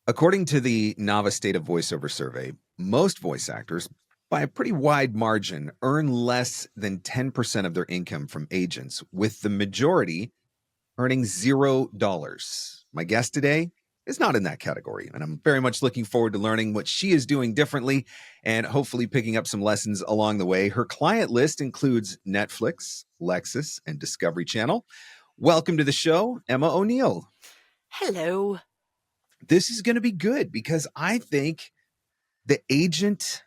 According to the Nava State of Voiceover survey, most voice actors, by a pretty wide margin, earn less than 10% of their income from agents, with the majority earning $0. My guest today is not in that category, and I'm very much looking forward to learning what she is doing differently and hopefully picking up some lessons along the way. Her client list includes Netflix, Lexus, and Discovery Channel. Welcome to the show, Emma O'Neill. Hello. This is going to be good because I think the agent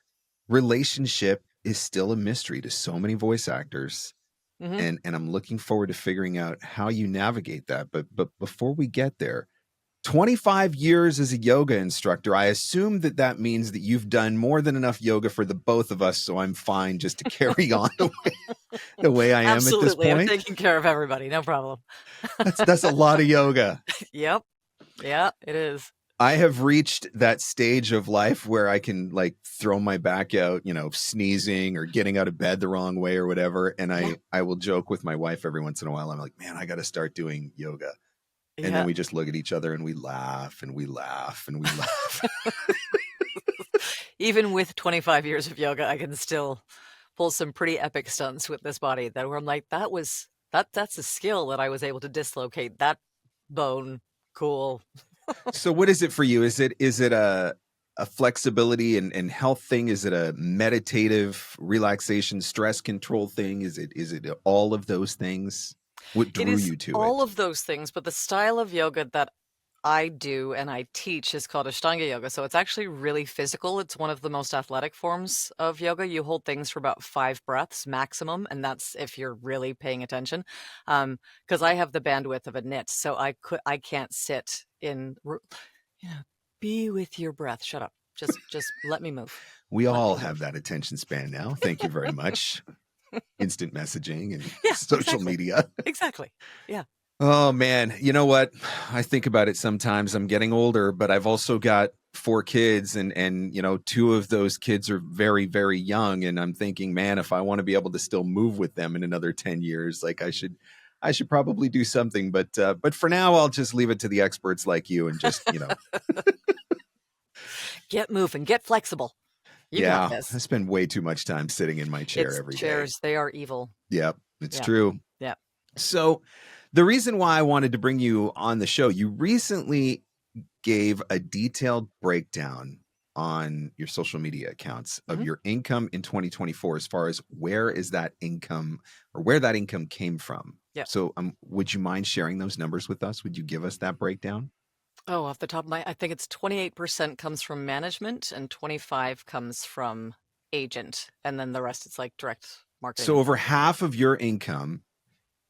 relationship is still a mystery to so many voice actors. Mhm. And I'm looking forward to figuring out how you navigate that. But before we get there, 25 years as a yoga instructor, I assume that means that you've done more than enough yoga for the both of us, so I'm fine just to carry on the way I am at this Absolutely. I'm point. taking care of everybody. No problem. That's a lot of yoga. Yep. Yeah, it is. I have reached that stage of life where I can like throw my back out, sneezing or getting out of bed the wrong way or whatever. And Yeah. I will joke with my wife every once in a while. I'm like, man, I got to start doing yoga. And then Yeah. we just look at each other and we laugh and we laugh and we laugh. Even with 25 years of yoga, I can still pull some pretty epic stunts with this body that where I'm like, that's a skill that I was able to dislocate that bone. Cool. So what is it for you? Is it a flexibility and health thing? Is it a meditative relaxation, stress control thing? Is it all of those things? What It drew is you to all it? of those things, but the style of yoga that I do and I teach is called Ashtanga yoga. So it's actually really physical. It's one of the most athletic forms of yoga. You hold things for about 5 breaths maximum, and that's if you're really paying attention. Because I have the bandwidth of a knit, so I can't sit be with your breath. Shut up. Just let me move. We Let all me have move. that attention span now. Thank you very much. Instant messaging and Yeah, social exactly. media. Exactly. Yeah. Oh man, you know what? I think about it sometimes. I'm getting older, but I've also got 4 kids and 2 of those kids are very very young and I'm thinking, man, if I want to be able to still move with them in another 10 years, like I should probably do something, but for now I'll just leave it to the experts like you and just, Get moving. Get flexible. You got yeah, I this. spend way too much time sitting in my chair It's every day. chairs. They are evil. Yep, it's Yeah. true. Yeah. So, the reason why I wanted to bring you on the show, you recently gave a detailed breakdown on your social media accounts of Mhm. your income in 2024 as far as where is that income or where that income came from. Yeah. So, would you mind sharing those numbers with us? Would you give us that breakdown? Oh, off the top of I think it's 28% comes from management and 25 comes from agent. And then the rest is like direct marketing So, and over stuff. half of your income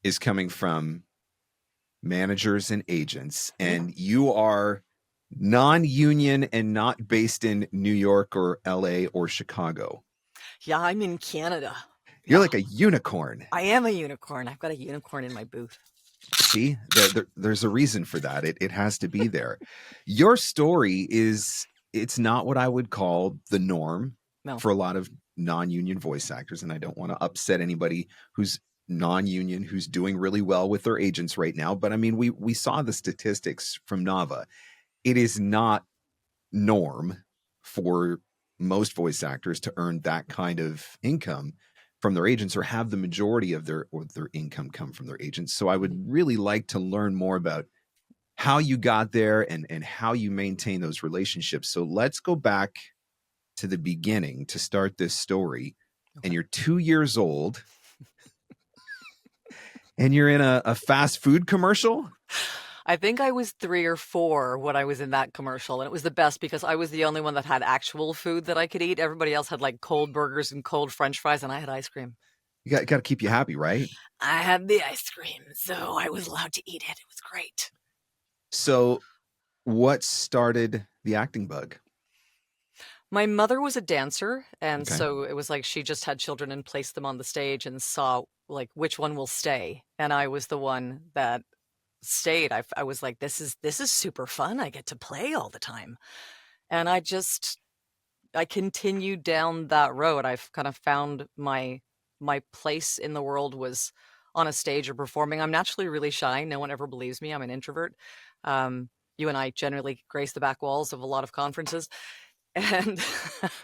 is coming from managers and agents, Mhm. and you are non-union and not based in New York or LA or Chicago. Yeah, I'm in Canada. You're Yeah, like a unicorn. I am a unicorn. I've got a unicorn in my booth. See, there's a reason for that. It has to be there. Your story it's not what I would call the norm No. for a lot of non-union voice actors, and I don't want to upset anybody who's non-union who's doing really well with their agents right now. But I mean, we saw the statistics from Nava. It is not norm for most voice actors to earn that kind of income from their agents or have the majority of their income come from their agents. So I would Mhm. really like to learn more about how you got there and how you maintain those relationships. So let's go back to the beginning to start this story. And Okay. you're 2 years old and you're in a fast food commercial. I think I was 3 or 4 when I was in that commercial, and it was the best because I was the only one that had actual food that I could eat. Everybody else had like cold burgers and cold French fries, and I had ice cream. You got to keep you happy, right? I had the ice cream, so I was allowed to eat it. It was great. So what started the acting bug? My mother was a dancer, and Okay. so it was like she just had children and placed them on the stage and saw like which one will stay. And I was the one that stayed. I was like, this is super fun. I get to play all the time. And I continued down that road. I've kind of found my place in the world was on a stage or performing. I'm naturally really shy. No one ever believes me. I'm an introvert. Um, you and I generally grace the back walls of a lot of conferences. And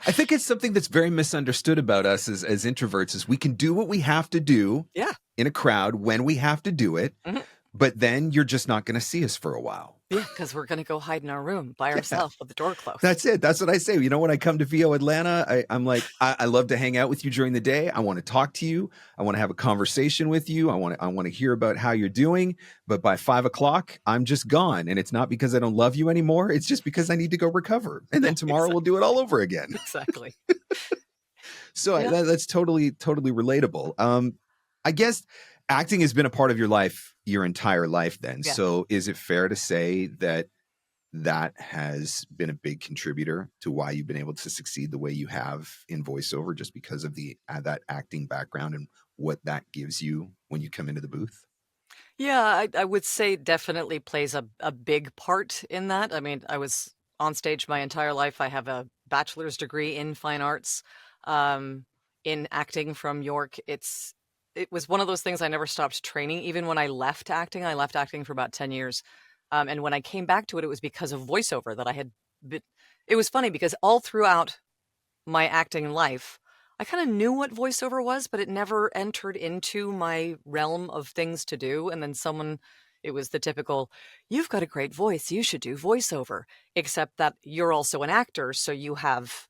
I think it's something that's very misunderstood about us as introverts is we can do what we have to do yeah. in a crowd when we have to do it, Mhm. but then you're just not going to see us for a while. Yeah, because we're going to go hide in our room by ourselves with the door closed. That's it. That's what I say. You know, when I come to VO Atlanta, I'm like, I love to hang out with you during the day. I want to talk to you. I want to have a conversation with you. I want to hear about how you're doing. But by 5 o'clock, I'm just gone. And it's not because I don't love you anymore. It's just because I need to go recover. And then tomorrow we'll do it all over again. Exactly. So Yeah. that's totally relatable. I guess acting has been a part of your life your entire life then. Yeah. So is it fair to say that has been a big contributor to why you've been able to succeed the way you have in voiceover, just because of the that acting background and what that gives you when you come into the booth? Yeah, I would say definitely plays a big part in that. I mean, I was on stage my entire life. I have a bachelor's degree in fine arts, um, in acting from York. It was one of those things I never stopped training. Even when I left acting for about 10 years. And when I came back to it, it was because of voiceover that I had been. It was funny because all throughout my acting life, I kind of knew what voiceover was, but it never entered into my realm of things to do. And then it was the typical, you've got a great voice, you should do voiceover, except that you're also an actor, so you have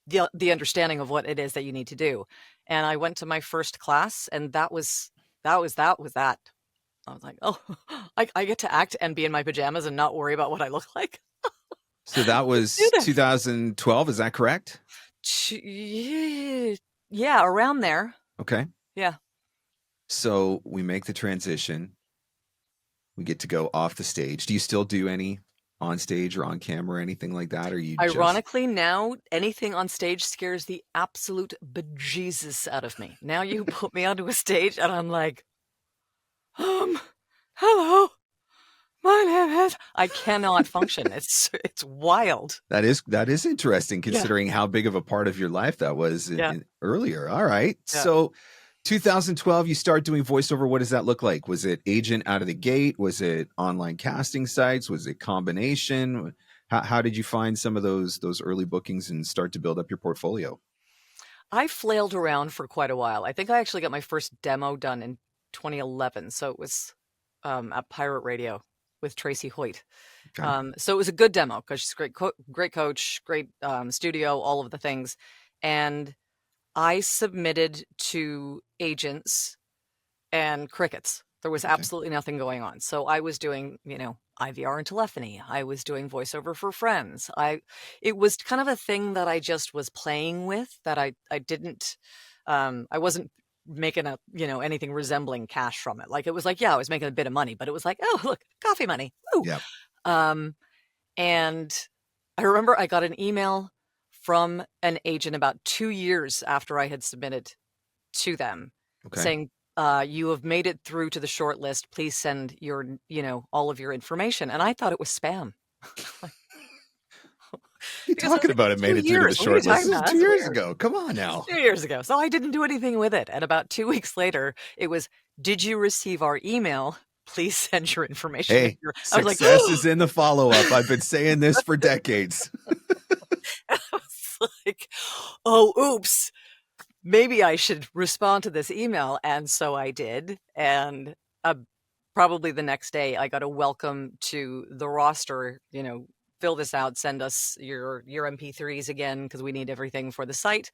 the understanding of what it is that you need to do. And I went to my first class, and that was that. I was like, oh, I get to act and be in my pajamas and not worry about what I look like. So that was 2012, is that correct? Yeah, around there. Okay. Yeah. So we make the transition. We get to go off the stage. Do you still do any on stage or on camera or anything like that? Or you Ironically, now anything on stage scares the absolute bejesus out of me. Now you put me onto a stage and I'm like, hello, my name is. I cannot function. It's wild. That is interesting, considering how big of a part of your life that was earlier. All right. Yeah. So 2012, you start doing voiceover. What does that look like? Was it agent out of the gate? Was it online casting sites? Was it combination? How did you find some of those early bookings and start to build up your portfolio? I flailed around for quite a while. I think I actually got my first demo done in 2011. So it was at Pirate Radio with Tracy Hoyt. Okay. So it was a good demo because she's a great coach, great studio, all of the things. And I submitted to agents and crickets. There was absolutely nothing going on. So I was doing, IVR and telephony. I was doing voiceover for friends. It was kind of a thing that I just was playing with, that I didn't, I wasn't making anything resembling cash from it. Like, it was like, I was making a bit of money, but it was like, oh, look, coffee money. Woo. Yeah. And I remember I got an email from an agent about 2 years after I had submitted to them saying, you have made it through to the short list. Please send your, all of your information. And I thought it was spam. You're talking about it made it through to the short list. This was 2 years ago. Come on now. 2 years ago. So I didn't do anything with it. And about 2 weeks later, it was, did you receive our email? Please send your information. Hey, success is in the follow-up. I've been saying this for decades. I was like, oh, oops. Maybe I should respond to this email. And so I did. And probably the next day, I got a welcome to the roster, fill this out, send us your MP3s again, because we need everything for the site.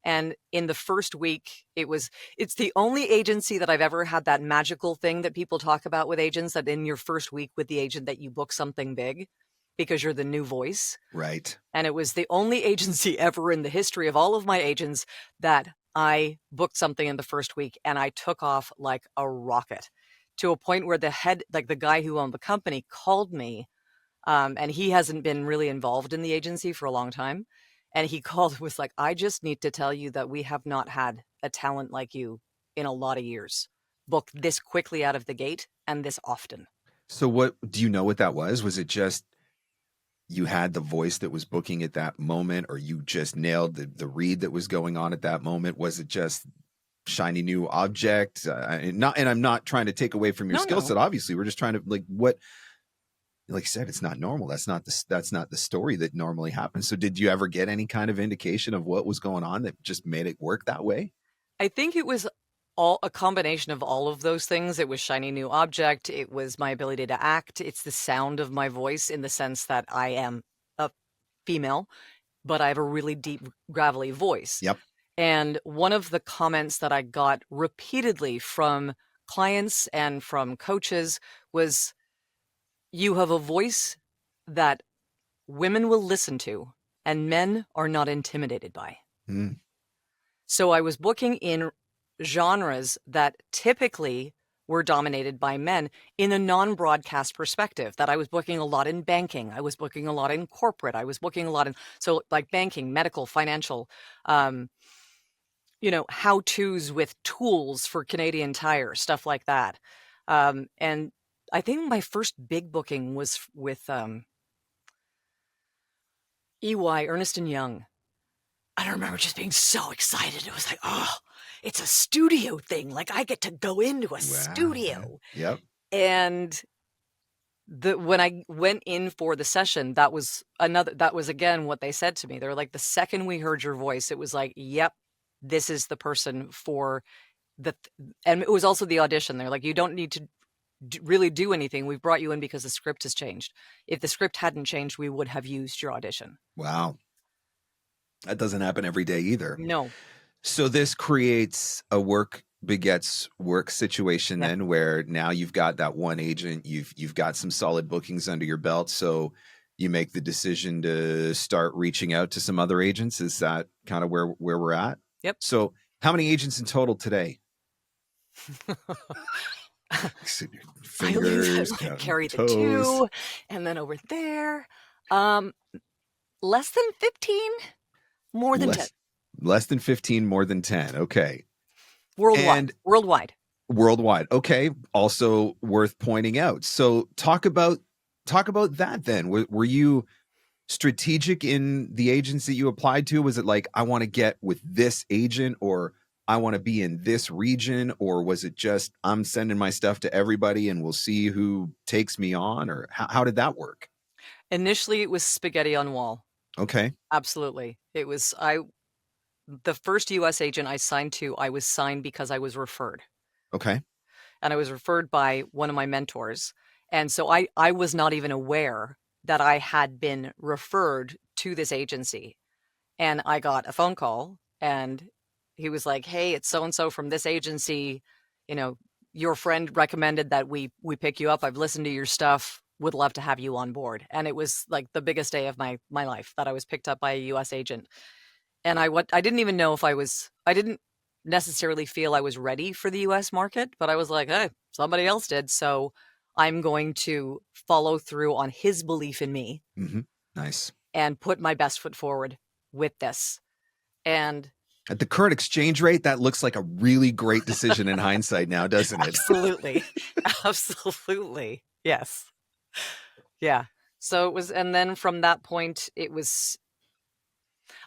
And in the first week, it's the only agency that I've ever had that magical thing that people talk about with agents, that in your first week with the agent that you book something big because you're the new voice. Right. And it was the only agency ever in the history of all of my agents that I booked something in the first week, and I took off like a rocket, to a point where the head, like the guy who owned the company, called me. And he hasn't been really involved in the agency for a long time. And he called and was like, I just need to tell you that we have not had a talent like you in a lot of years book this quickly out of the gate and this often. So what do you know what that was? Was it just you had the voice that was booking at that moment, or you just nailed the read that was going on at that moment? Was it just shiny new object? And I'm not trying to take away from your skill set. Obviously, we're just trying to, like, what like you said, it's not normal. That's not the story that normally happens. So did you ever get any kind of indication of what was going on that just made it work that way? I think it was all a combination of all of those things. It was shiny new object. It was my ability to act. It's the sound of my voice in the sense that I am a female, but I have a really deep, gravelly voice. Yep. And one of the comments that I got repeatedly from clients and from coaches was, you have a voice that women will listen to and men are not intimidated by. Mm. So I was booking in genres that typically were dominated by men in a non-broadcast perspective, that I was booking a lot in banking. I was booking a lot in corporate. I was booking a lot in, so like banking, medical, financial, how-tos with tools for Canadian Tire, stuff like that. And I think my first big booking was with EY, Ernest & Young. I remember just being so excited. It was like, oh, it's a studio thing. Like I get to go into a Wow. studio. Yep. And when I went in for the session, that was again what they said to me. They were like, the second we heard your voice, it was like, yep, this is the person for and it was also the audition. They're like, you don't need to really do anything. We've brought you in because the script has changed. If the script hadn't changed, we would have used your audition. Wow. That doesn't happen every day either. No. So this creates a work begets work situation then, where now you've got that one agent, you've got some solid bookings under your belt. So you make the decision to start reaching out to some other agents. Is that kind of where we're at? Yep. So how many agents in total today? Fingers, carry the two, and then over there, less than 15, more than 10. Less than 15, more than 10. Okay. Worldwide. Okay. Also worth pointing out. So talk about that then. Were you strategic in the agents that you applied to? Was it like, I want to get with this agent, or I want to be in this region? Or was it just, I'm sending my stuff to everybody and we'll see who takes me on? Or how did that work? Initially, it was spaghetti on wall. Okay. Absolutely. It was, the first US agent I signed to, I was signed because I was referred. Okay. And I was referred by one of my mentors. And so I was not even aware that I had been referred to this agency. And I got a phone call and he was like, hey, it's so-and-so from this agency. Your friend recommended that we pick you up. I've listened to your stuff. Would love to have you on board. And it was like the biggest day of my life that I was picked up by a US agent. And I didn't even know if I didn't necessarily feel I was ready for the US market, but I was like, hey, somebody else did. So I'm going to follow through on his belief in me. Mm-hmm. Nice. And put my best foot forward with this. And at the current exchange rate, that looks like a really great decision in hindsight now, doesn't it? Absolutely. Absolutely. Yes. Yeah. So it was, and then from that point, it was,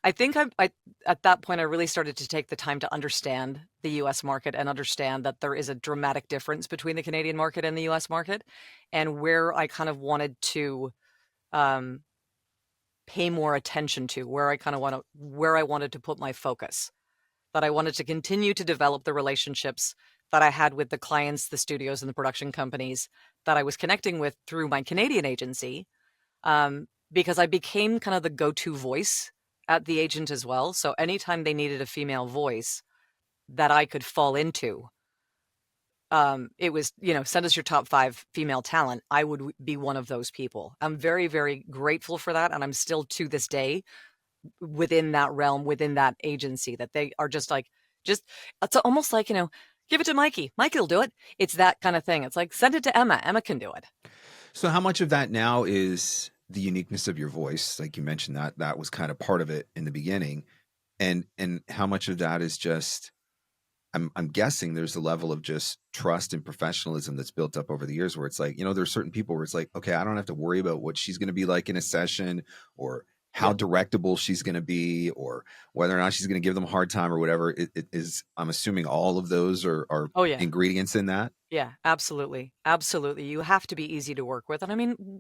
I think I at that point, I really started to take the time to understand the US market and understand that there is a dramatic difference between the Canadian market and the US market, and where I kind of wanted to pay more attention to, where I wanted to put my focus, that I wanted to continue to develop the relationships that I had with the clients, the studios, and the production companies that I was connecting with through my Canadian agency, because I became kind of the go-to voice at the agent as well. So anytime they needed a female voice that I could fall into, it was, send us your top 5 female talent. I would be one of those people. I'm very, very grateful for that. And I'm still to this day within that realm, within that agency, that they are just it's almost like, give it to Mikey. Mikey will do it. It's that kind of thing. It's like, send it to Emma. Emma can do it. So how much of that now is the uniqueness of your voice? Like you mentioned, that was kind of part of it in the beginning. And how much of that is just, I'm guessing there's a level of just trust and professionalism that's built up over the years where it's like, there's certain people where it's like, okay, I don't have to worry about what she's going to be like in a session or how directable she's going to be, or whether or not she's going to give them a hard time or whatever. It is, I'm assuming all of those are Oh, yeah. ingredients in that. Yeah, absolutely. Absolutely. You have to be easy to work with. And I mean,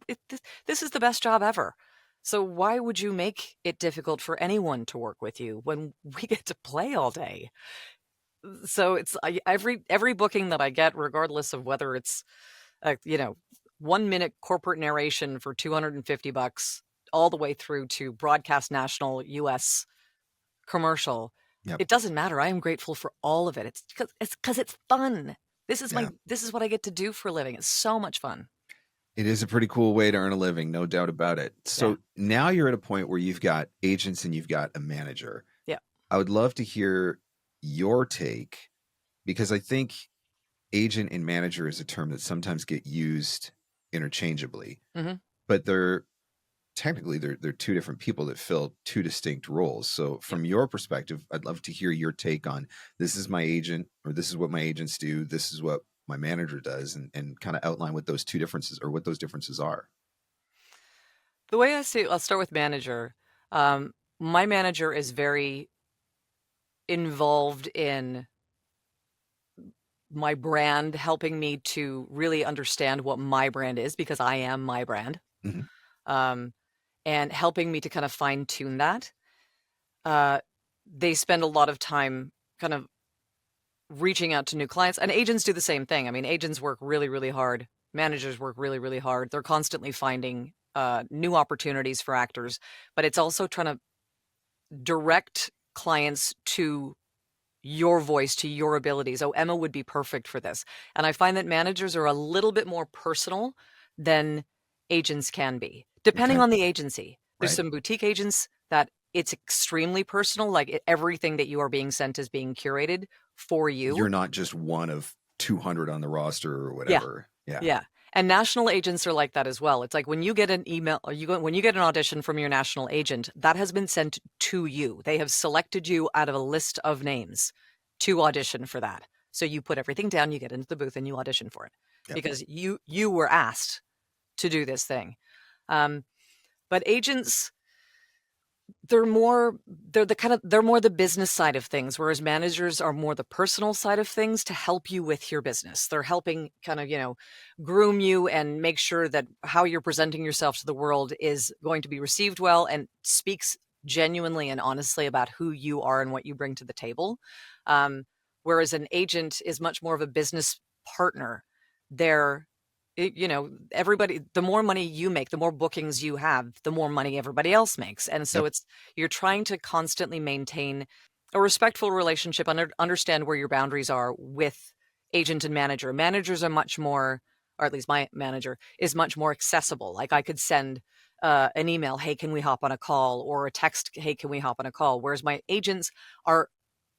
this is the best job ever. So why would you make it difficult for anyone to work with you when we get to play all day? So it's every booking that I get, regardless of whether it's 1 minute corporate narration for $250, all the way through to broadcast national US commercial, Yep. it doesn't matter. I am grateful for all of it. It's because it's fun. This is Yeah. this is what I get to do for a living. It's so much fun. It is a pretty cool way to earn a living, no doubt about it. Yeah. So now you're at a point where you've got agents and you've got a manager. Yeah. I would love to hear your take, because I think agent and manager is a term that sometimes get used interchangeably, Mhm. but they're technically they're two different people that fill two distinct roles. So Yeah. from your perspective, I'd love to hear your take on, this is my agent, or this is what my agents do, this is what my manager does, and kind of outline what those two differences, or what those differences are. The way I see I'll start with manager. My manager is very involved in my brand, helping me to really understand what my brand is, because I am my brand. Mhm. Um, and helping me to kind of fine tune that. They spend a lot of time kind of reaching out to new clients, and agents do the same thing. I mean, agents work really, really hard. Managers work really, really hard. They're constantly finding new opportunities for actors, but it's also trying to direct clients to your voice, to your abilities. Oh, Emma would be perfect for this. And I find that managers are a little bit more personal than agents can be, depending Okay. on the agency. There's Right. some boutique agents that it's extremely personal, like everything that you are being sent is being curated for you. You're not just one of 200 on the roster or Yeah. whatever. Yeah. Yeah. And national agents are like that as well. It's like when you get an email, or when you get an audition from your national agent, that has been sent to you. They have selected you out of a list of names to audition for that. So you put everything down, you get into the booth, and you audition for it Yep. because you were asked to do this thing. But agents, they're more the business side of things, whereas managers are more the personal side of things to help you with your business. They're helping kind of, groom you and make sure that how you're presenting yourself to the world is going to be received well and speaks genuinely and honestly about who you are and what you bring to the table. Whereas an agent is much more of a business partner. They're everybody, the more money you make, the more bookings you have, the more money everybody else makes. And so Yep. you're trying to constantly maintain a respectful relationship, understand where your boundaries are with agent and manager. Managers are much more, or at least my manager is much more accessible. Like I could send an email, hey, can we hop on a call? Or a text, hey, can we hop on a call? Whereas my agents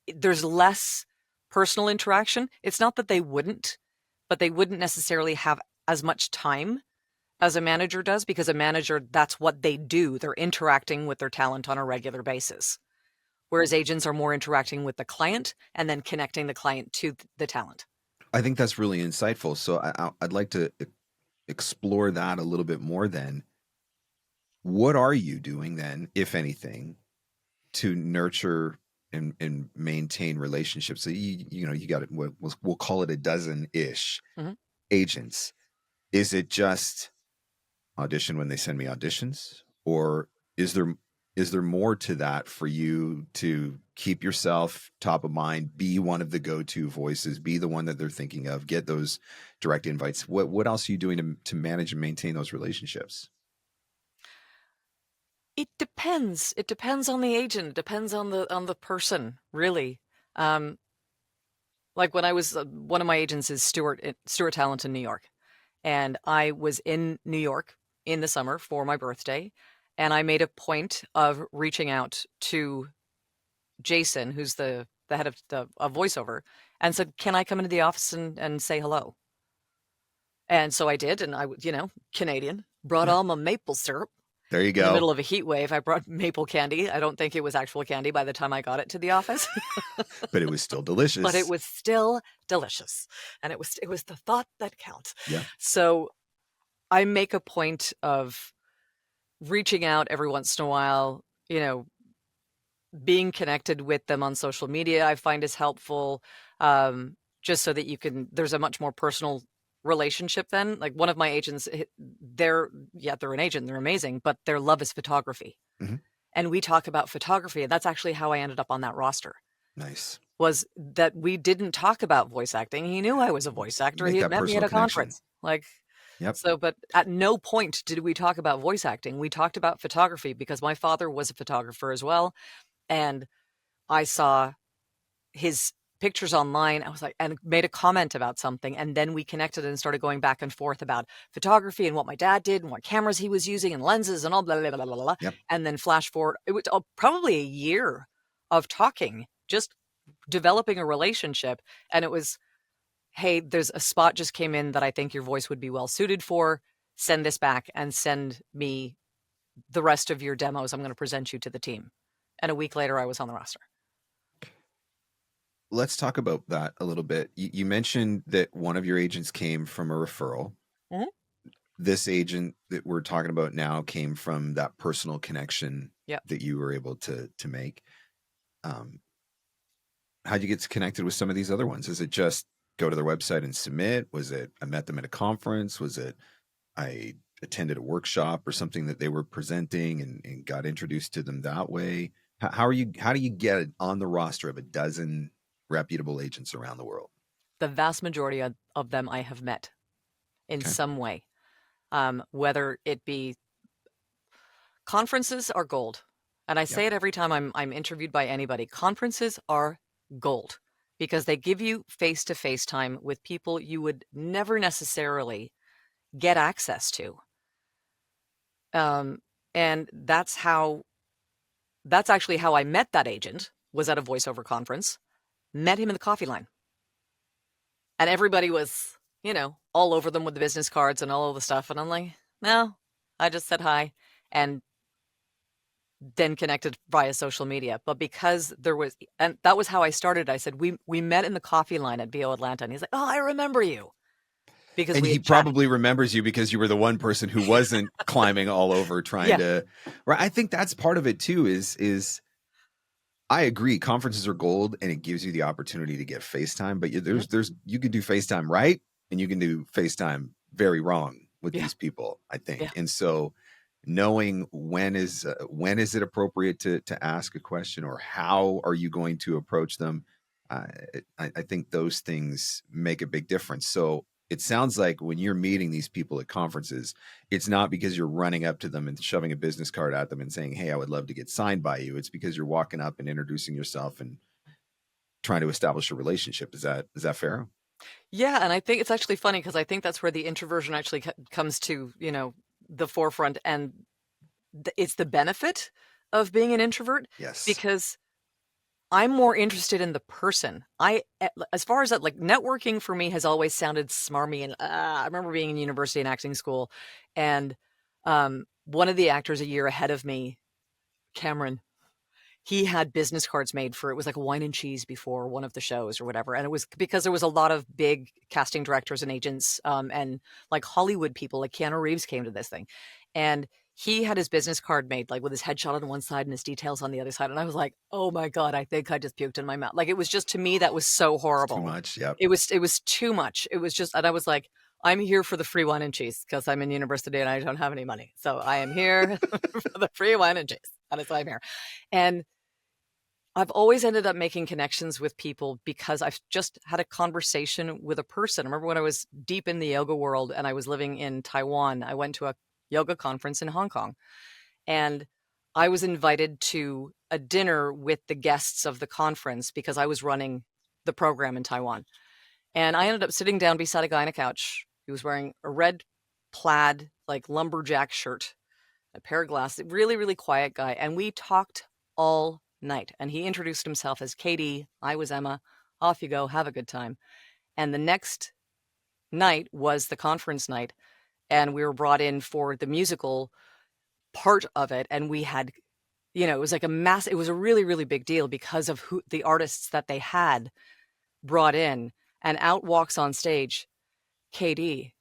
there's less personal interaction. It's not that they wouldn't, but they wouldn't necessarily have as much time as a manager does, because a manager, that's what they do. They're interacting with their talent on a regular basis. Whereas agents are more interacting with the client and then connecting the client to the talent. I think that's really insightful. So I'd like to explore that a little bit more then. What are you doing then, if anything, to nurture and maintain relationships? So you got it. We'll call it a dozen ish Mhm. agents. Is it just audition when they send me auditions, or is there more to that for you to keep yourself top of mind, be one of the go-to voices, be the one that they're thinking of, get those direct invites? What else are you doing to manage and maintain those relationships? It depends. It depends on the agent. It depends on the person, really. Um, like when I was one of my agents is Stuart Talent in New York. And I was in New York in the summer for my birthday, and I made a point of reaching out to Jason, who's the head of the voiceover, and said, "Can I come into the office and say hello?" And so I did, and Canadian, brought Yeah. all my maple syrup. There you In the go. middle of a heat wave, I brought maple candy. I don't think it was actual candy by the time I got it to the office, But it was still but it delicious. was still delicious, and it was the thought that counts. Yeah. So I make a point of reaching out every once in a while, being connected with them on social media, I find is helpful. Just so that there's a much more personal relationship then. Like one of my agents, they're an agent, they're amazing, but their love is photography. Mhm. And we talk about photography. That's actually how I ended up on that roster. Nice. Was that we didn't talk about voice acting. He knew I was a voice actor. Make He had that met me at personal a connection. conference. Like, Yep. so, but at no point did we talk about voice acting. We talked about photography because my father was a photographer as well. And I saw his pictures online. I was like, and made a comment about something. And then we connected and started going back and forth about photography and what my dad did and what cameras he was using and lenses and all blah, blah, blah, blah, blah. Yep. And then flash forward, it was probably a year of talking, just developing a relationship. And it was, hey, there's a spot just came in that I think your voice would be well suited for. Send this back and send me the rest of your demos. I'm going to present you to the team. And a week later, I was on the roster. Let's talk about that a little bit. You mentioned that one of your agents came from a referral. Mhm. This agent that we're talking about now came from that personal connection Yep. that you were able to make. How'd you get connected with some of these other ones? Is it just go to their website and submit? Was it I met them at a conference? Was it I attended a workshop or something that they were presenting and got introduced to them that way? How do you get on the roster of a dozen reputable agents around the world? The vast majority of them I have met in Okay. some way, whether it be conferences are gold. And I Yep. say it every time I'm interviewed by anybody. Conferences are gold because they give you face-to-face time with people you would never necessarily get access to. And that's actually how I met that agent, was at a voiceover conference, met him in the coffee line. And everybody was, all over them with the business cards and all of the stuff. And I'm like, no, I just said hi and then connected via social media. But because and that was how I started. I said, we met in the coffee line at VO Atlanta. And he's like, oh, I remember you. Because And we he had chatted. probably remembers you because you were the one person who wasn't climbing all over trying Yeah. to. Right. I think that's part of it too. Is I agree. Conferences are gold, and it gives you the opportunity to get FaceTime. But Mhm. there's you can do FaceTime right, and you can do FaceTime very wrong with Yeah. these people. I think, Yeah. and so knowing when is it appropriate to ask a question, or how are you going to approach them, uh, I think those things make a big difference. So it sounds like when you're meeting these people at conferences, it's not because you're running up to them and shoving a business card at them and saying, hey, I would love to get signed by you. It's because you're walking up and introducing yourself and trying to establish a relationship. Is that fair? Yeah. And I think it's actually funny because I think that's where the introversion actually comes to, the forefront. And it's the benefit of being an introvert Yes. because I'm more interested in the person. As far as that, like networking for me has always sounded smarmy. And I remember being in university and acting school, and one of the actors a year ahead of me, Cameron, he had business cards made for, it was like wine and cheese before one of the shows or whatever. And it was because there was a lot of big casting directors and agents, and like Hollywood people, like Keanu Reeves came to this thing. And he had his business card made like with his headshot on one side and his details on the other side. And I was like, oh my God, I think I just puked in my mouth. Like it was just, to me, that was so It's too horrible. much. Yep. It was too much. It was just, and I was like, I'm here for the free wine and cheese because I'm in university and I don't have any money. So I am here for the free wine and cheese. That is why I'm here. And I've always ended up making connections with people because I've just had a conversation with a person. I remember when I was deep in the yoga world and I was living in Taiwan, I went to a yoga conference in Hong Kong, and I was invited to a dinner with the guests of the conference because I was running the program in Taiwan. And I ended up sitting down beside a guy on a couch. He was wearing a red plaid, like lumberjack shirt, a pair of glasses, really, really quiet guy. And we talked all night. And he introduced himself as Katie. I was Emma. Off you go. Have a good time. And the next night was the conference night. And we were brought in for the musical part of it. And we had, it was like it was a really, really big deal because of who the artists that they had brought in. And out walks on stage KD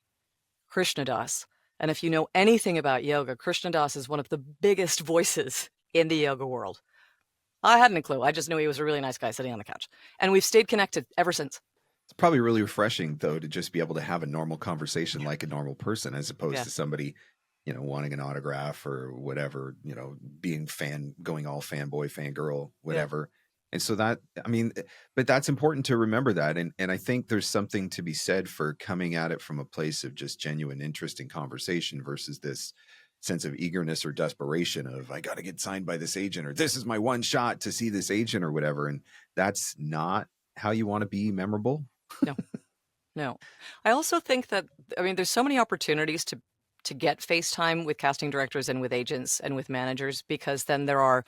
Krishnadas. And if you know anything about yoga, Krishna Das is one of the biggest voices in the yoga world. I hadn't a clue. I just knew he was a really nice guy sitting on the couch. And we've stayed connected ever since. It's probably really refreshing, though, to just be able to have a normal conversation Yeah. like a normal person, as opposed Yeah. to somebody, wanting an autograph or whatever, being going all fanboy, fangirl, Yeah. whatever. And so that, I mean, but that's important to remember that. And I think there's something to be said for coming at it from a place of just genuine interest in conversation versus this sense of eagerness or desperation of, I got to get signed by this agent, or this is my one shot to see this agent or whatever. And that's not how you want to be memorable. No. No. I also think that, I mean, there's so many opportunities to get FaceTime with casting directors and with agents and with managers, because then there are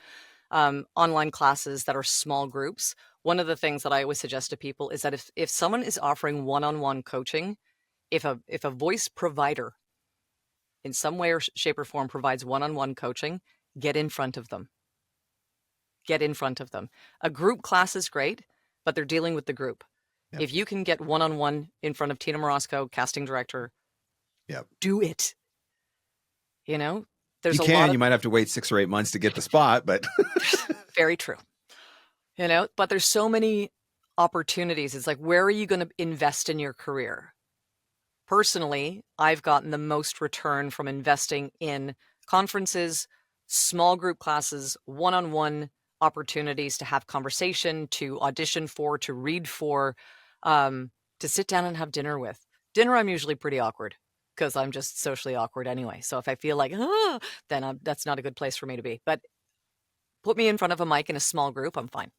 online classes that are small groups. One of the things that I always suggest to people is that if someone is offering one-on-one coaching, if a voice provider in some way or shape or form provides one-on-one coaching, get in front of them. Get in front of them. A group class is great, but they're dealing with the group. Yep. If you can get one-on-one in front of Tina Morosco, casting director, Yep. do it. There's You a can. lot of You might have to wait 6 or 8 months to get the spot, but very true. But there's so many opportunities. It's like, where are you going to invest in your career? Personally, I've gotten the most return from investing in conferences, small group classes, one-on-one opportunities to have conversation, to audition for, to read for, to sit down and have dinner with. Dinner, I'm usually pretty awkward because I'm just socially awkward anyway. So if I feel like, then that's not a good place for me to be. But put me in front of a mic in a small group, I'm fine.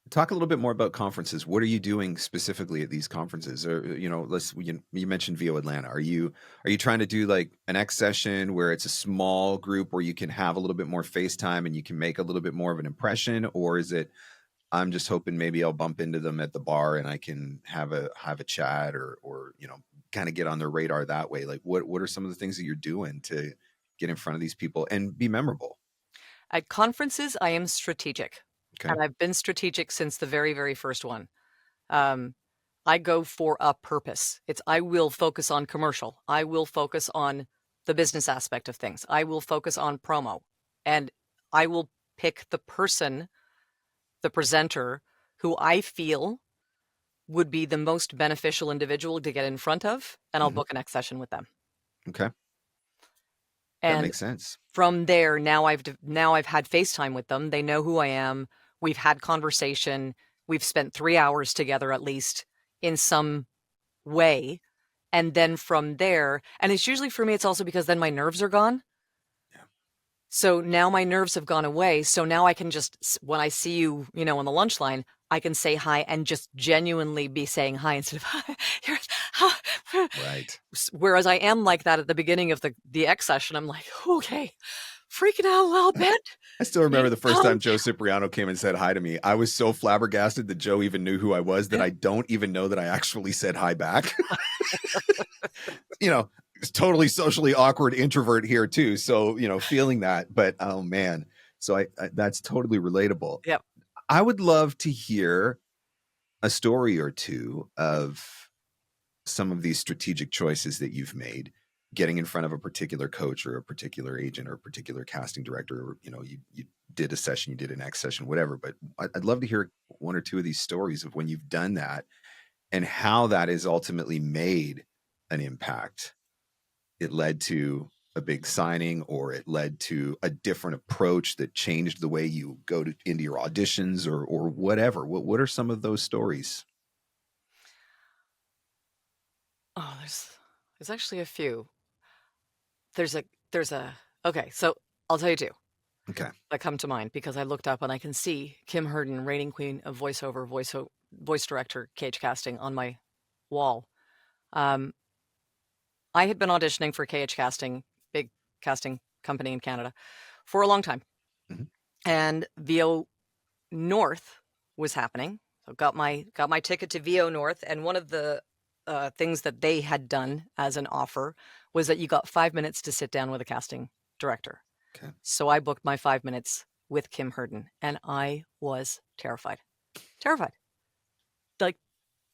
talk a little bit more about conferences. What are you doing specifically at these conferences? Or you mentioned VO Atlanta. Are you trying to do like an X session where it's a small group where you can have a little bit more FaceTime and you can make a little bit more of an impression, or is it I'm just hoping maybe I'll bump into them at the bar and I can have a chat or kind of get on their radar that way? Like what are some of the things that you're doing to get in front of these people and be memorable? At conferences, I am strategic. Okay. And I've been strategic since the very, very first one. Um, I go for a purpose. I will focus on commercial. I will focus on the business aspect of things. I will focus on promo. And I will pick the person, the presenter, who I feel would be the most beneficial individual to get in front of, and I'll book an X session with them. Okay. That And makes sense. from there, now I've had FaceTime with them. They know who I am. We've had conversation. We've spent 3 hours together at least in some way. And then from there, and it's usually for me, it's also because then my nerves are gone. Yeah. So now my nerves have gone away. So now I can just, when I see you, on the lunch line, I can say hi and just genuinely be saying hi instead of hi. Right. Whereas I am like that at the beginning of the X session. I'm like, okay, freaking out a little bit. I still remember the first time Joe Cipriano came and said hi to me. I was so flabbergasted that Joe even knew who I was that I don't even know that I actually said hi back. It's totally socially awkward introvert here too. So, feeling that, but oh man. So I that's totally relatable. Yep. I would love to hear a story or two of some of these strategic choices that you've made, getting in front of a particular coach or a particular agent or a particular casting director, or, you did a session, you did an X session, whatever. But I'd love to hear one or two of these stories of when you've done that and how that has ultimately made an impact. It led to a big signing, or it led to a different approach that changed the way you go into your auditions or whatever. What are some of those stories? Oh, there's actually a few. Okay, so I'll tell you two. Okay. That come to mind because I looked up and I can see Kim Herden, reigning queen of voiceover, voice director, cage casting on my wall. I had been auditioning for KH Casting, big casting company in Canada, for a long time. Mhm. And VO North was happening. So got my ticket to VO North, and one of the things that they had done as an offer was that you got 5 minutes to sit down with a casting director. Okay. So I booked my 5 minutes with Kim Herden, and I was terrified. Terrified. Like,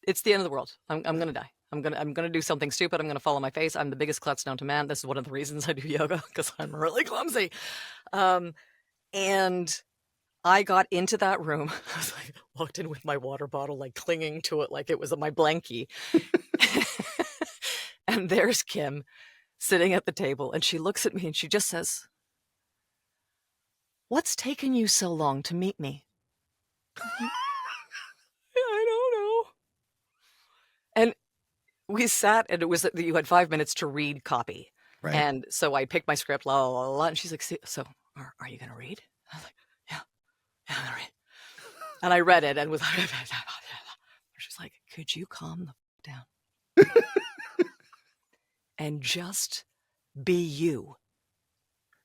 it's the end of the world. I'm going to die. I'm gonna do something stupid. I'm gonna fall on my face. I'm the biggest klutz known to man. This is one of the reasons I do yoga, because I'm really clumsy. And I got into that room. I was like, walked in with my water bottle, like clinging to it like it was my blankie. And there's Kim sitting at the table, and she looks at me and she just says, "What's taken you so long to meet me?" I don't know. And we sat, and it was that you had 5 minutes to read copy. Right. And so I picked my script, la la la la, and she's like, "So are you gonna read?" I was like, "Yeah, I'm gonna read." And I read it and was like, she's like, "Could you calm the down and just be you?"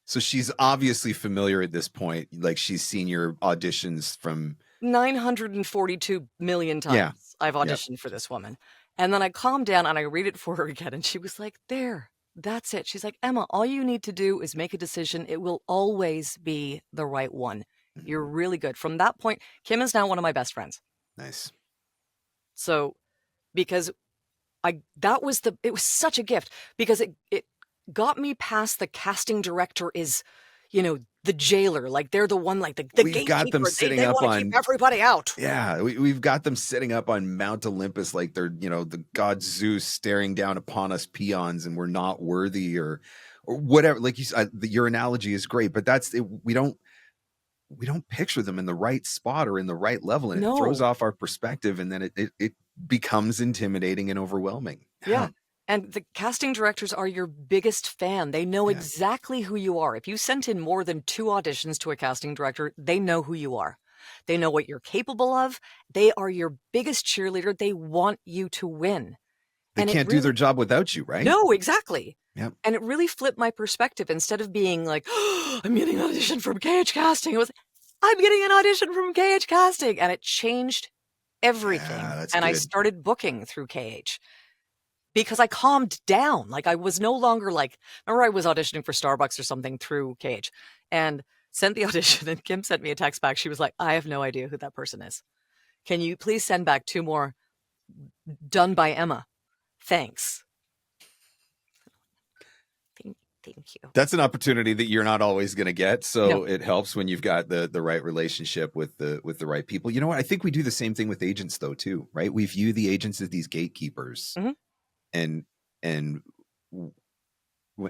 So she's obviously familiar at this point. Like, she's seen your auditions from 942 million times. Yeah. I've auditioned for this woman. And then I calmed down and I read it for her again, and she was like, "There, that's it." She's like, "Emma, all you need to do is make a decision. It will always be the right one. You're really good." From that point, Kim is now one of my best friends. Nice. So, because it was such a gift, because it got me past the casting director is, the jailer. Like, they're the one, like the We've got them gatekeeper. sitting They up want to on keep everybody out. Yeah, we've got them sitting up on Mount Olympus like they're, the god Zeus staring down upon us peons, and we're not worthy, or whatever. Like you said, your analogy is great, but that's it. We don't picture them in the right spot or in the right level, and it throws No. off our perspective, and then it becomes intimidating and overwhelming. Yeah. And the casting directors are your biggest fan. They know Yeah. exactly who you are. If you sent in more than 2 auditions to a casting director, they know who you are. They know what you're capable of. They are your biggest cheerleader. They want you to win. They And it can't do their really- job without you, right? No, exactly. Yep. And it really flipped my perspective. Instead of being like, "Oh, I'm getting an audition from KH Casting," it was, "I'm getting an audition from KH Casting." And it changed everything. Yeah, that's and I good. started booking through KH. Because I calmed down. Like, I was no longer like, remember I was auditioning for Starbucks or something through KH, and sent the audition, and Kim sent me a text back. She was like, "I have no idea who that person is. Can you please send back 2 more done by Emma? Thanks." Thank you. That's an opportunity that you're not always going to get. So it helps when you've got the right relationship with the right people. You know what? I think we do the same thing with agents though, too, right? We view the agents as these gatekeepers. Mhm. And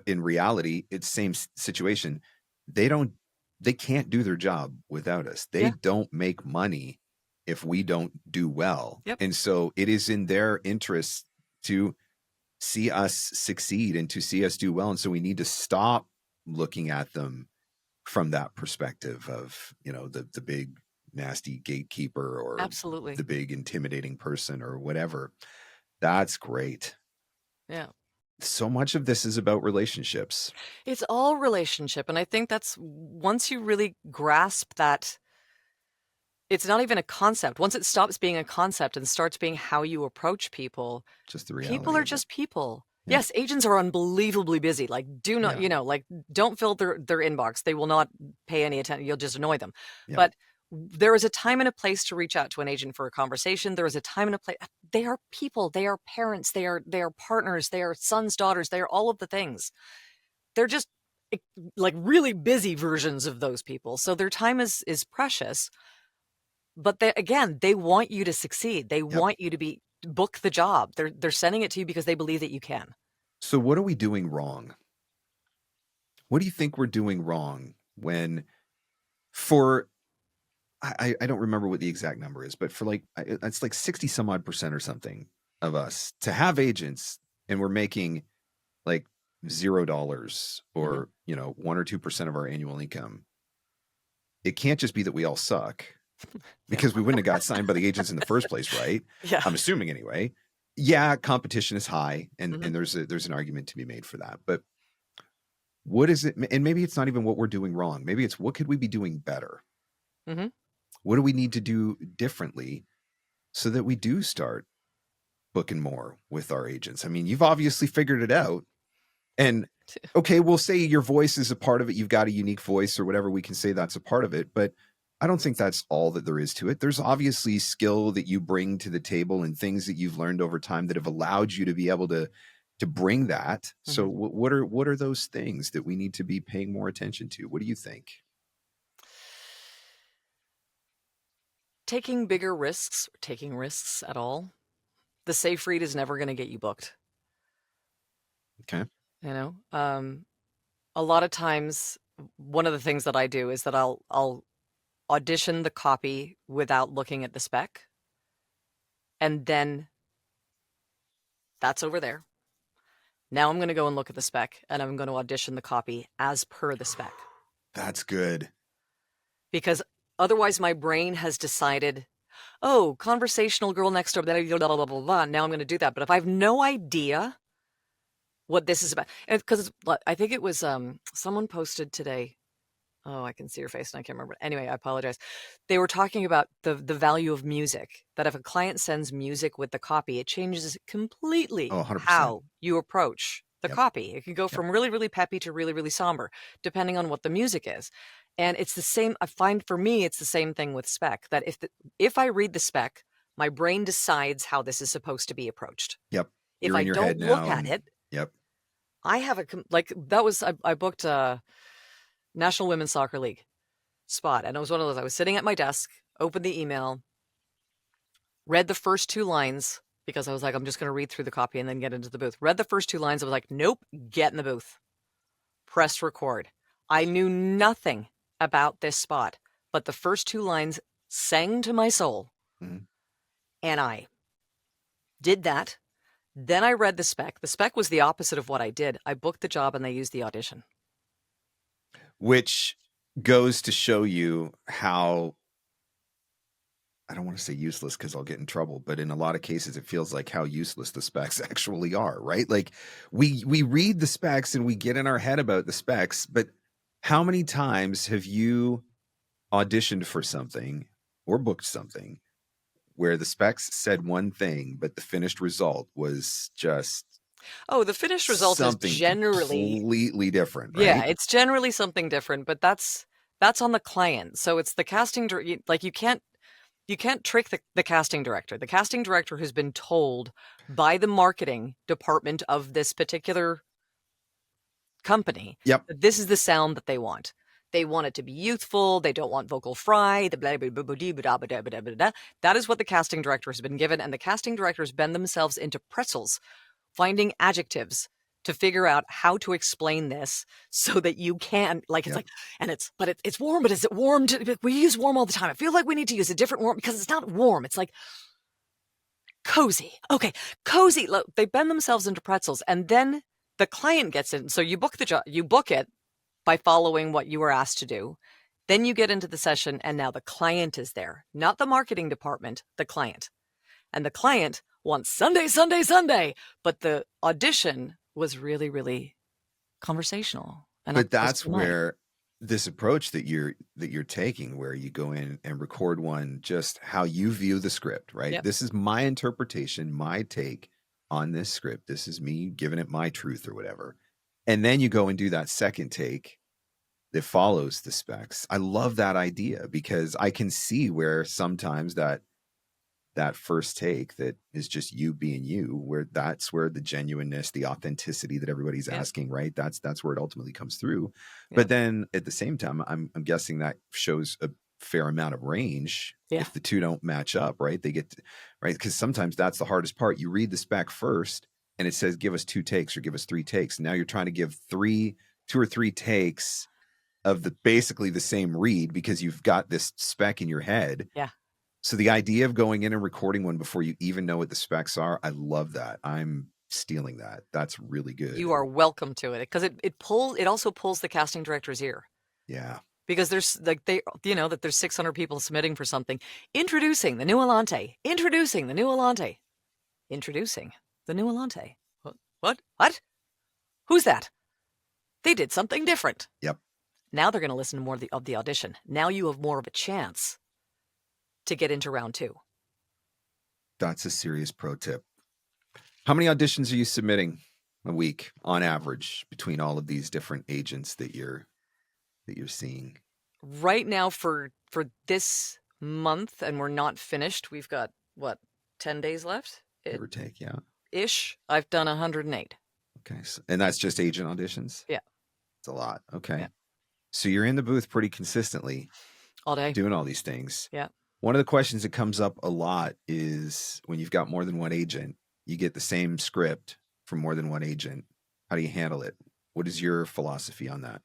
in reality, it's the same situation. They can't do their job without us. They don't make money if we don't do well. Yep. And so it is in their interest to see us succeed and to see us do well. And so we need to stop looking at them from that perspective of, the big nasty gatekeeper, or Absolutely. the big intimidating person, or whatever. That's great. Yeah. So much of this is about relationships. It's all relationship. And I think that's, once you really grasp that, it's not even a concept. Once it stops being a concept and starts being how you approach people, Just the reality. people are of just people. Yeah. Yes, agents are unbelievably busy. Like, do not, don't fill their inbox. They will not pay any attention. You'll just annoy them. Yeah. But there is a time and a place to reach out to an agent for a conversation. There is a time and a place. They are people. They are parents. They are partners. They are sons, daughters. They are all of the things. They're just like really busy versions of those people. So their time is precious. But they want you to succeed. They want you to book the job. They're sending it to you because they believe that you can. So what are we doing wrong? What do you think we're doing wrong when, I don't remember what the exact number is, but for it's like 60 some odd percent or something of us to have agents, and we're making like $0 or, 1 or 2% of our annual income. It can't just be that we all suck, because we wouldn't have got signed by the agents in the first place, right? Yeah. I'm assuming anyway. Yeah, competition is high, and there's an argument to be made for that. But what is it? And maybe it's not even what we're doing wrong. Maybe it's what could we be doing better? Mm-hmm. What do we need to do differently so that we do start booking more with our agents? I mean, you've obviously figured it out. And okay, we'll say your voice is a part of it. You've got a unique voice or whatever. We can say that's a part of it. But I don't think that's all that there is to it. There's obviously skill that you bring to the table and things that you've learned over time that have allowed you to be able to bring that. So Mhm. what are those things that we need to be paying more attention to? What do you think? Taking bigger risks, taking risks at all. The safe read is never gonna get you booked, Okay. you know? A lot of times, one of the things that I do is that I'll audition the copy without looking at the spec, and then that's over there. Now I'm gonna go and look at the spec, and I'm gonna audition the copy as per the spec. That's good. Because otherwise my brain has decided, oh, conversational girl next door, blah, blah, blah, blah, blah, blah. Now I'm going to do that. But if I have no idea what this is about, because I think it was someone posted today. Oh, I can see your face and I can't remember. Anyway, I apologize. They were talking about the value of music, that if a client sends music with the copy, it changes Oh, completely 100%. how you approach the Yep. copy. It can go Yep. from really, really peppy to really, really somber, depending on what the music is. And it's the same, I find for me, it's the same thing with spec, that if I read the spec, my brain decides how this is supposed to be approached. Yep. If You're I in your don't head look now at and it, yep. I have like, that was, I booked a National Women's Soccer League spot. And it was one of those, I was sitting at my desk, opened the email, read the first two lines because I was like, I'm just going to read through the copy and then get into the booth. Read the first two lines. I was like, nope, get in the booth. Press record. I knew nothing about this spot, but the first two lines sang to my soul. Mhm. And I did that. Then I read the spec. The spec was the opposite of what I did. I booked the job and they used the audition. Which goes to show you how, I don't want to say useless because I'll get in trouble, but in a lot of cases, it feels like how useless the specs actually are, right? Like we read the specs and we get in our head about the specs, but how many times have you auditioned for something or booked something where the specs said one thing, but the finished result was just Oh, the finished result is something generally, completely different, yeah, right? it's generally something different, but that's on the client. So it's the like you can't trick the casting director. The casting director has been told by the marketing department of this particular company Yep. that this is the sound that they want. They want it to be youthful. They don't want vocal fry. The blah, blah, blah, blah, blah, blah, blah, blah, blah. That is what the casting director has been given, and the casting directors bend themselves into pretzels, finding adjectives to figure out how to explain this so that you can, like, it's Yep. like, and it's warm, but is it warm? We use warm all the time. I feel like we need to use a different warm because it's not warm. It's like cozy. Okay, cozy. They bend themselves into pretzels, and then the client gets in. So you book the job, you book it by following what you were asked to do. Then you get into the session, and now the client is there, not the marketing department, the client. And the client wants Sunday, Sunday, Sunday. But the audition was really, really conversational and up But close to that's the mic. where this approach that you're taking, where you go in and record one just how you view the script, right? Yep. This is my interpretation, my take on this script. This is me giving it my truth or whatever. And then you go and do that second take that follows the specs. I love that idea because I can see where sometimes that first take that is just you being you, where that's where the genuineness, the authenticity that everybody's Yep. asking, right? That's where it ultimately comes through. But Yep. then at the same time, I'm guessing that shows a fair amount of range Yeah. if the two don't match up, right? They get right, because sometimes that's the hardest part. You read the spec first and it says give us 2 takes or give us 3 takes. Now you're trying to give 2 or 3 takes of the basically the same read because you've got this spec in your head. Yeah. So the idea of going in and recording one before you even know what the specs are, I love that. I'm stealing that. That's really You good. are welcome to it because it also pulls the casting director's ear. Yeah. Because there's like that there's 600 people submitting for something. Introducing the new Alante. Introducing the new Alante. Introducing the new Alante. What? What? Who's that? They did something different. Yep. Now they're going to listen to more of the audition. Now you have more of a chance to get into round 2. That's a serious pro tip. How many auditions are you submitting a week on average between all of these different agents that you're seeing? Right now for for this month, and we're not finished. We've got, what, 10 days left? Give or take, yeah. Ish. I've done 108. Okay. And that's just agent auditions? Yeah. It's a lot. Okay. Yeah. So you're in the booth pretty consistently. All day. Doing all these things. Yeah. One of the questions that comes up a lot is when you've got more than one agent, you get the same script from more than one agent. How do you handle it? What is your philosophy on that?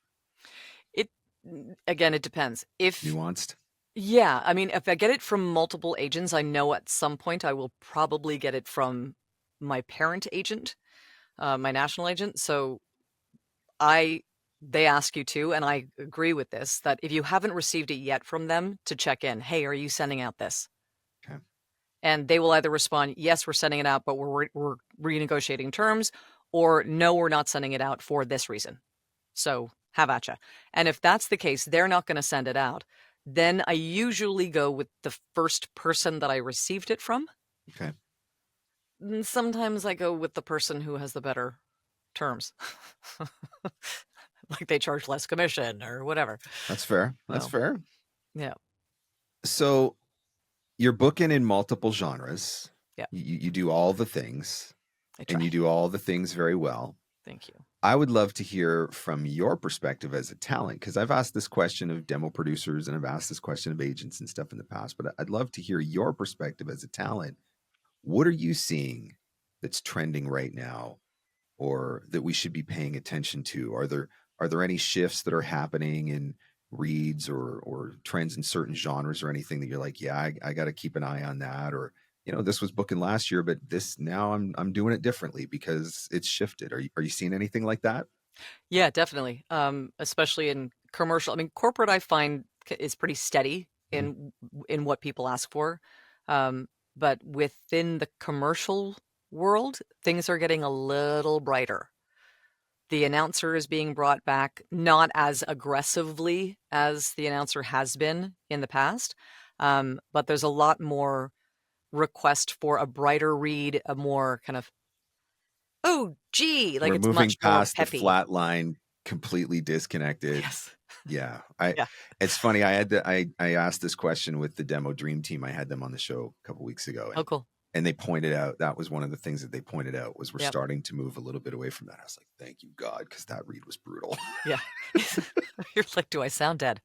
Again, it depends. If nuanced? Yeah. I mean, if I get it from multiple agents, I know at some point I will probably get it from my parent agent, my national agent. So they ask you to, and I agree with this, that if you haven't received it yet from them, to check in. Hey, are you sending out this? Okay. And they will either respond, yes, we're sending it out, but we're renegotiating terms, or no, we're not sending it out for this reason. So have at ya. And if that's the case, they're not going to send it out. Then I usually go with the first person that I received it from. Okay. And sometimes I go with the person who has the better terms. Like they charge less commission or whatever. That's fair. That's fair. Yeah. So you're booking in multiple genres. Yeah. You do all the things. And you do all the things very well. Thank you. I would love to hear from your perspective as a talent, because I've asked this question of demo producers and I've asked this question of agents and stuff in the past, but I'd love to hear your perspective as a talent. What are you seeing that's trending right now or that we should be paying attention to? Are there any shifts that are happening in reads or trends in certain genres or anything that you're like, yeah, I got to keep an eye on that? Or, this was booking last year, but this now I'm doing it differently because it's shifted. Are you seeing anything like that? Yeah, definitely. Especially in commercial. I mean, corporate I find is pretty steady in what people ask for. But within the commercial world, things are getting a little brighter. The announcer is being brought back, not as aggressively as the announcer has been in the past, but there's a lot more request for a brighter read, a more kind of, oh, gee, like We're it's moving much more past the peppy. flat line, completely disconnected. Yes. Yeah. It's funny. I asked this question with the demo dream team. I had them on the show a couple weeks ago. Oh, cool. And they pointed out, that was one of the things that they pointed out was we're starting to move a little bit away from that. I was like, thank you, God, because that read was brutal. Yeah. You're like, do I sound dead?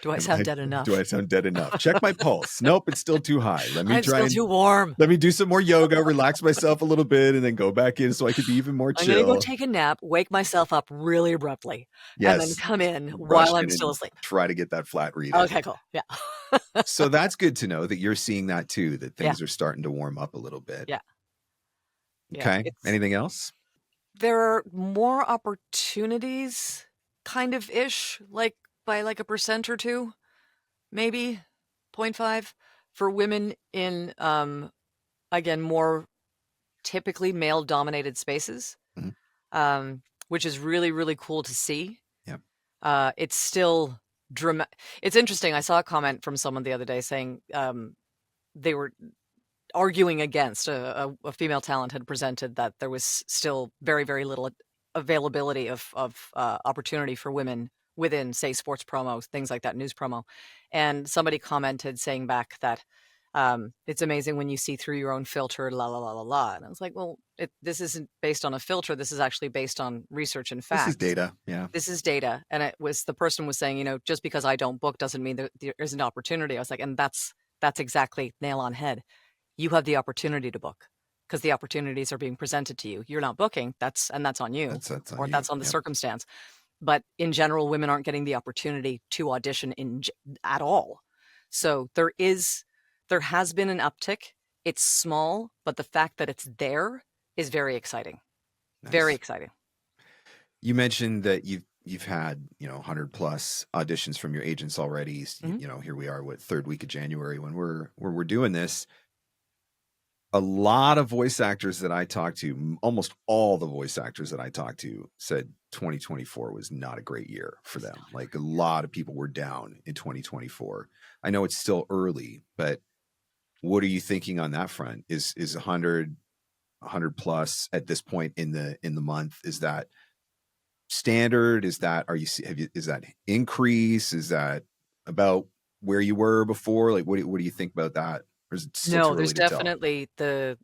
Do I sound dead enough? Do I sound dead enough? Check my pulse. Nope, it's still too high. I'm still too warm. Let me do some more yoga, relax myself a little bit, and then go back in so I could be even more chill. I'm going to go take a nap, wake myself up really abruptly, and then come in while I'm still asleep. Try to get that flat read. Okay, cool. Yeah. So that's good to know that you're seeing that too, that things are starting to warm up a little bit. Yeah. Okay. Anything else? There are more opportunities, kind of ish, like by like 1% or 2%, maybe 0.5 for women in, again, more typically male dominated spaces, which is really, really cool to see. Yeah. It's still dramatic. It's interesting. I saw a comment from someone the other day saying they were arguing against a female talent had presented that there was still very, very little availability of opportunity for women within, say, sports promo, things like that, news promo. And somebody commented saying back that it's amazing when you see through your own filter, la, la, la, la, la. And I was like, well, this isn't based on a filter. This is actually based on research and facts. This is data. Yeah. This is data. And the person was saying, just because I don't book doesn't mean that there isn't opportunity. I was like, and that's exactly nail on head. You have the opportunity to book because the opportunities are being presented to you. You're not booking. That's on you. That's on the circumstance. But in general, women aren't getting the opportunity to audition at all. So there has been an uptick. It's small, but the fact that it's there is very exciting. Nice. Very exciting. You mentioned that you've had 100 plus auditions from your agents already. Here we are, third week of January when we're doing this. A lot of voice actors that I talked to, almost all the voice actors that I talked to, said 2024 was not a great year for them. Like a lot of people were down in 2024. I know it's still early, but what are you thinking on that front? Is 100 plus at this point in the month? Is that standard? Is that increase? Is that about where you were before? Like, what do you think about that? Or is it still too No, there's early to tell? definitely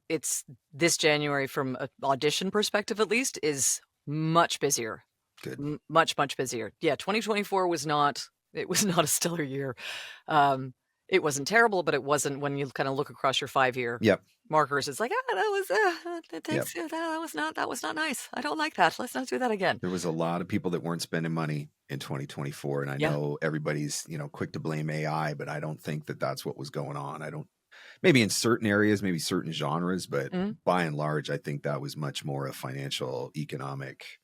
it's this January from an audition perspective at least is much busier. Good. Much busier. Yeah, 2024 was not it was not a stellar year. Um, it wasn't terrible, but it wasn't when you kind of look across your 5-year Yep. markers. It's like, that was Yep. thanks. That was not nice. I don't like that. Let's not do that again. There was a lot of people that weren't spending money in 2024, and I Yeah. know everybody's, quick to blame AI, but I don't think that that's what was going on. I don't. Maybe in certain areas, maybe certain genres, but Mhm. by and large, I think that was much more a financial, economic.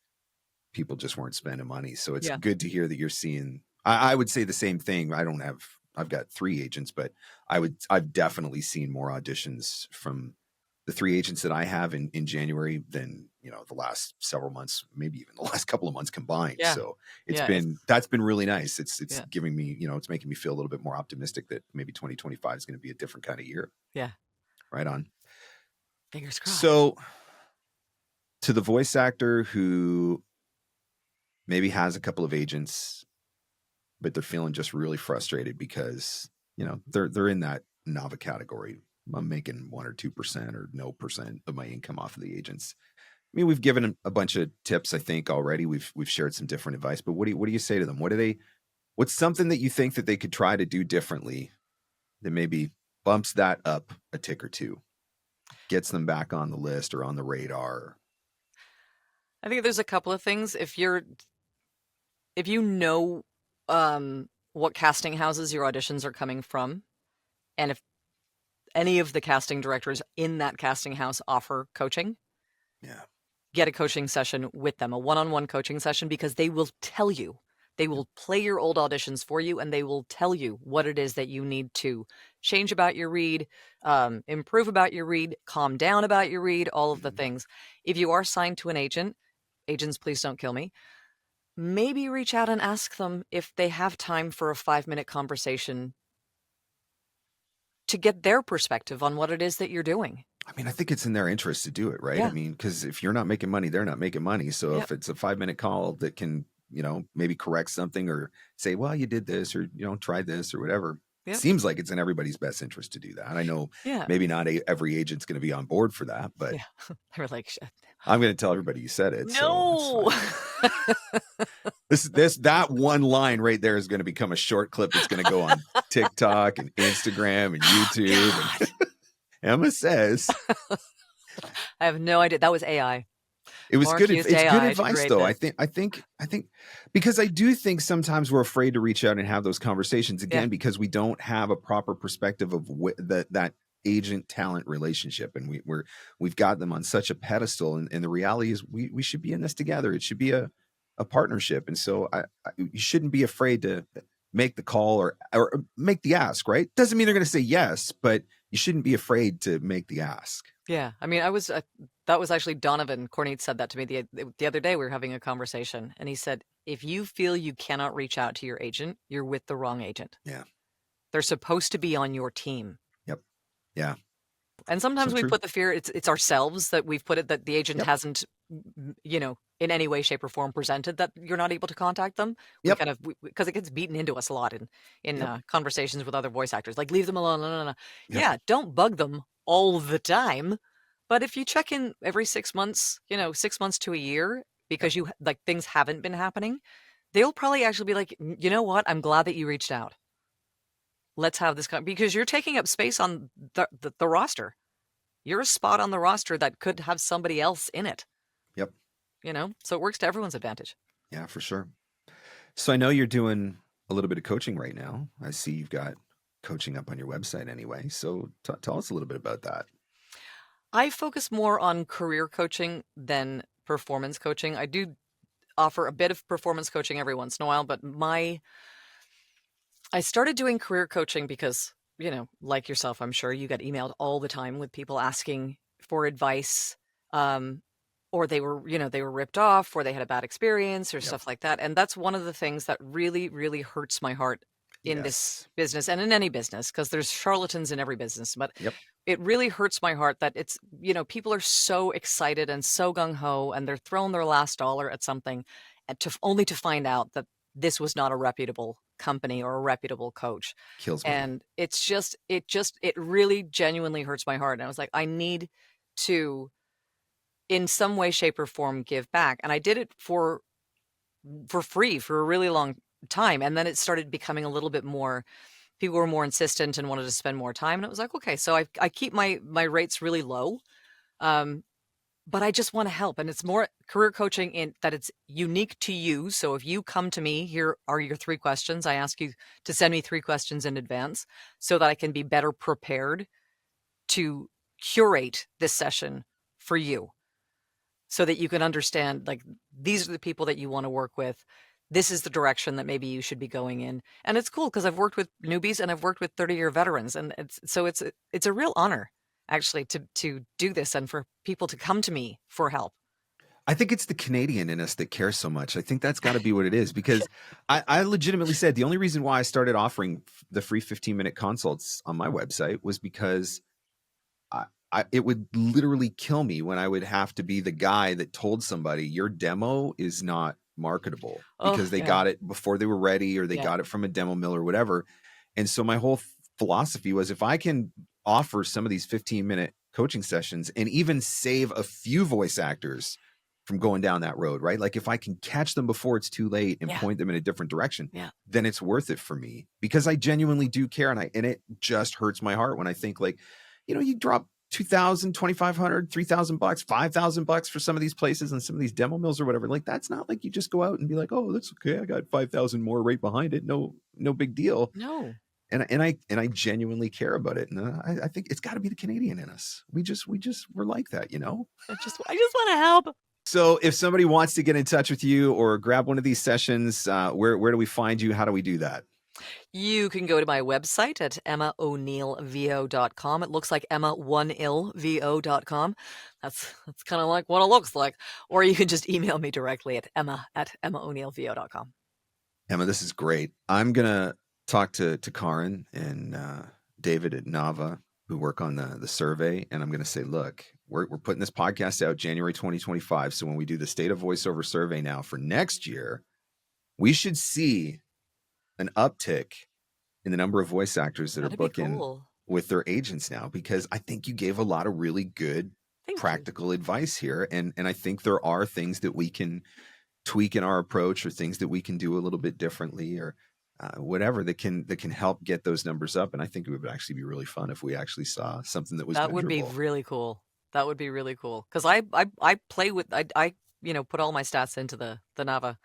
People just weren't spending money. So it's Yeah. good to hear that you're seeing. I would say the same thing. I've got 3 agents, but I've definitely seen more auditions from the 3 agents that I have in January than, the last several months, maybe even the last couple of months combined. Yeah. So Yeah. that's been really nice. It's Yeah. giving me, it's making me feel a little bit more optimistic that maybe 2025 is going to be a different kind of year. Yeah. Right on. Fingers crossed. So to the voice actor who maybe has a couple of agents, but they're feeling just really frustrated because, they're in that Nava category. I'm making 1 or 2% or no percent of my income off of the agents. I mean, we've given them a bunch of tips, I think, already. We've shared some different advice, but what do you say to them? What's something that you think that they could try to do differently that maybe bumps that up a tick or two, gets them back on the list or on the radar? I think there's a couple of things. If you know what casting houses your auditions are coming from, and if any of the casting directors in that casting house offer coaching, Yeah. get a coaching session with them, a one-on-one coaching session, because they will tell you. They will play your old auditions for you, and they will tell you what it is that you need to change about your read, improve about your read, calm down about your read, all of the Mhm. things. If you are signed to an agent, agents, please don't kill me. Maybe reach out and ask them if they have time for a 5-minute conversation to get their perspective on what it is that you're doing. I mean, I think it's in their interest to do it, right? I Yeah. mean, because if you're not making money, they're not making money. So Yep. if it's a 5-minute call that can, maybe correct something or say, well, you did this or, try this or whatever, it Yep. seems like it's in everybody's best interest to do that. I know Yeah. maybe not every agent's going to be on board for that, but Yeah. They were like, "Shit. I'm going to tell everybody you said it. So it's No. fine. That one line right there is going to become a short clip that's going to go on TikTok and Instagram and Oh, YouTube. God. And Emma says, I have no idea. That was AI. it was Mark good. used It's good AI to advice, create though. this. I think because I do think sometimes we're afraid to reach out and have those conversations Yeah. again because we don't have a proper perspective of that agent talent relationship, and we've got them on such a pedestal. And the reality is, we should be in this together. It should be a partnership, and so you shouldn't be afraid to make the call or make the ask. Right? Doesn't mean they're going to say yes, but you shouldn't be afraid to make the ask. Yeah. I mean, that was actually Donovan Cornette said that to me the other day. We were having a conversation, and he said, if you feel you cannot reach out to your agent, you're with the wrong agent. Yeah. They're supposed to be on your team. Yep. Yeah. And So sometimes we true. put the fear, it's ourselves that we've put it, that the agent Yep. hasn't, in any way, shape, or form presented that you're not able to contact them. We Yep. kind of, because it gets beaten into us a lot in Yep. conversations with other voice actors, like leave them alone. No, no, no. Yep. Yeah, don't bug them all the time. But if you check in every 6 months, 6 months to a year, because things haven't been happening, they'll probably actually be like, you know what? I'm glad that you reached out. Let's have this because you're taking up space on the roster. You're a spot on the roster that could have somebody else in it. Yep. So it works to everyone's advantage. Yeah, for sure. So I know you're doing a little bit of coaching right now. I see you've got coaching up on your website anyway. So tell us a little bit about that. I focus more on career coaching than performance coaching. I do offer a bit of performance coaching every once in a while, but I started doing career coaching because, like yourself, I'm sure you get emailed all the time with people asking for advice, or they were ripped off, or they had a bad experience, or Yep. stuff like that. And that's one of the things that really, really hurts my heart in this Yes. business and in any business, because there's charlatans in every business. But Yep. it really hurts my heart that it's, people are so excited and so gung ho, and they're throwing their last dollar at something, and only to find out that this was not a reputable company or a reputable coach. Kills me. And it really genuinely hurts my heart. And I was like, I need to, in some way, shape, or form, give back. And I did it for free for a really long time. And then it started becoming a little bit more, people were more insistent and wanted to spend more time. And it was like, okay, so I keep my rates really low. But I just want to help. And it's more career coaching in that it's unique to you. So if you come to me, here are your 3 questions. I ask you to send me 3 questions in advance so that I can be better prepared to curate this session for you, so that you can understand, like, these are the people that you want to work with. This is the direction that maybe you should be going in. And it's cool because I've worked with newbies and I've worked with 30-year veterans. And it's a real honor, actually, to do this and for people to come to me for help. I think it's the Canadian in us that cares so much. I think that's got to be what it is, because I legitimately said the only reason why I started offering the free 15-minute consults on my website was because it would literally kill me when I would have to be the guy that told somebody your demo is not marketable because they got it before they were ready, or they got it from a demo mill or whatever. And so my whole philosophy was, if I can offer some of these 15-minute coaching sessions and even save a few voice actors from going down that road, right? Like if I can catch them before it's too late and point them in a different direction, then it's worth it for me, because I genuinely do care. And it just hurts my heart when I think, like, you drop $2,000, $2,500, $3,000, $5,000 for some of these places and some of these demo mills or whatever. Like, that's not like you just go out and be like, oh, that's okay, I got 5,000 more right behind it. No big deal. No. And I genuinely care about it. And I think it's got to be the Canadian in us. We're like that, I just want to help. So if somebody wants to get in touch with you or grab one of these sessions, where do we find you? How do we do that? You can go to my website at emmaoneilvo.com. It looks like emmaoneilvo.com. That's kind of like what it looks like. Or you can just email me directly at emma@emmaoneilvo.com. Emma, this is great. I'm going to talk to Curren and David at Nava, who work on the survey. And I'm going to say, look, we're putting this podcast out January 2025. So when we do the State of Voiceover survey now for next year, we should see an uptick in the number of voice actors that are booking with their agents now, because I think you gave a lot of really good practical advice here. And I think there are things that we can tweak in our approach, or things that we can do a little bit differently, or whatever that can help get those numbers up. And I think it would actually be really fun if we actually saw something that was That would be really cool. That would be really cool. Because I play with, I put all my stats into the Nava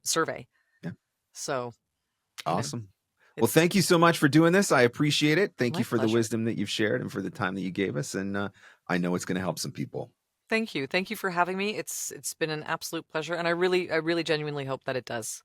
survey. Yeah. So awesome. Well, thank you so much for doing this. I appreciate it. Thank you for the wisdom that you've shared and for the time that you gave us. And I know it's going to help some people. Thank you. Thank you for having me. It's been an absolute pleasure. And I really genuinely hope that it does.